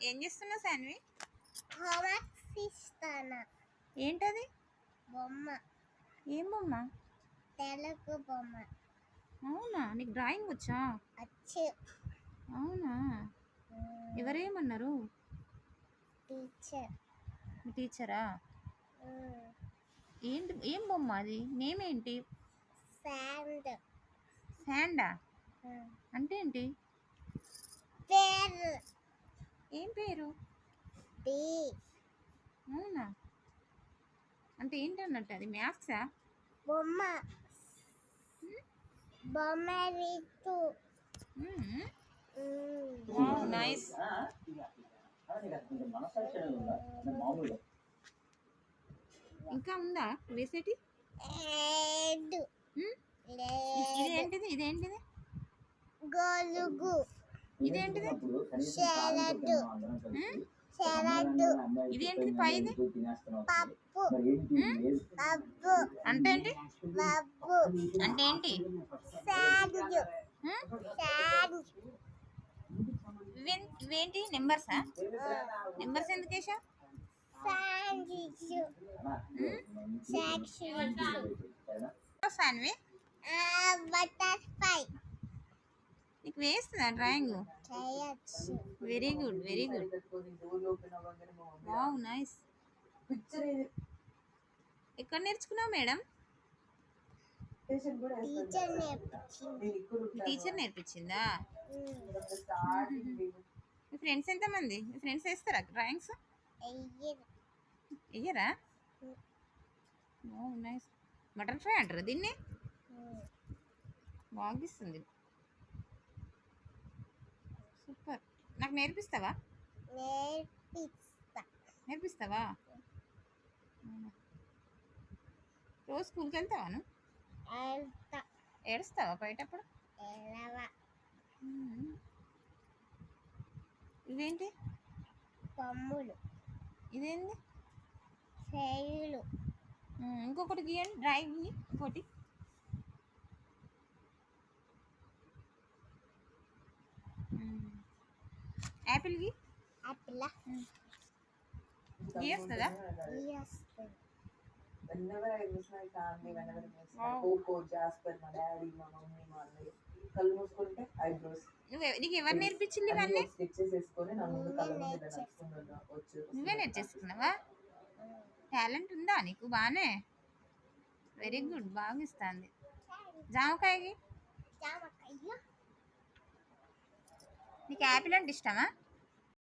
ఏం చేస్తున్నావు సాన్వి? హోంవర్క్ ఇస్తానా. ఏంటది? బొమ్మ. ఏం బొమ్మ? తెలుగు బొమ్మ. అవునా, నీకు డ్రాయింగ్ వచ్చా? వచ్చు. అవునా, ఎవరేమన్నారు? టీచర్. మీ టీచరా? ఏంటి, ఏం బొమ్మ అది? నేమ్ ఏంటి? శాండ్. శాండా అంటే ఏంటి? పేరు. ఏం పేరు? బి. అవునా, అంటే ఏంటి అన్నట్టు? అది మ్యాథ్సా? బొమ్మ. బొమ్మ రీతు. నైస్. ఇంకా ఉందా వేసేటి? ఇదేంటిది? ఇదేంటిది? గొలుగు. ఇదేంటిది? శరడు. శరడు. ఇదేంటిది పైది? పప్పు. పప్పు అంటే ఏంటి? పప్పు అంటే ఏంటి? శాండ్. శాండ్. ఇవేంటి నెంబర్సా? నెంబర్స్ ఎందుకు వేసా? సాన్వి, బటర్ఫ్లై నీకు వేస్తుందా డ్రాయింగ్? చేయొచ్చు. Very good, very good. Wow, nice. ఎక్కడ నేర్చుకున్నావు మేడం? టీచర్ నేర్పించిందా? మీ ఫ్రెండ్స్ ఎంతమంది? మీ ఫ్రెండ్స్ వేస్తారా డ్రాయింగ్స్? వెయ్యరా? నైస్. బటర్ఫ్లై అంటారా దీన్ని? బాగిస్తుంది. సూపర్. నాకు నేర్పిస్తావా? నేర్పిస్తావా? రోజు స్కూల్కి వెళ్తావా నువ్వు? ఏడుస్తావా బయటప్పుడు? ఇదేంటి? కొమ్ములు. ఇదేంటి? చేయులు. ఇంకొకటి గీయండి, డ్రాయింగ్ ఇంకోటి. యాపిల్ గి. Apple గీస్తుందా? Whenever I miss my family, whenever I miss my Coco, Jasper, my daddy, my mummy, my అన్నయ్య, కళ్ళు మూసుకుంటే ఐబ్రోస్. నీకు ఎవరు నేర్పించింది ఇవన్నీ? స్కెచెస్ వేసుకొని నా ముందు కళ్ళ ముందు నడుచుకుంటున్నా వచ్చు. నువ్వే నేర్చేసుకున్నావా? టాలెంట్ ఉందా నీకు? బానే, వెరీ గుడ్, బాగా ఇస్తుంది. జామకాయకి. జామకాయ. నీకు యాపిల్ అంటే ఇష్టమా?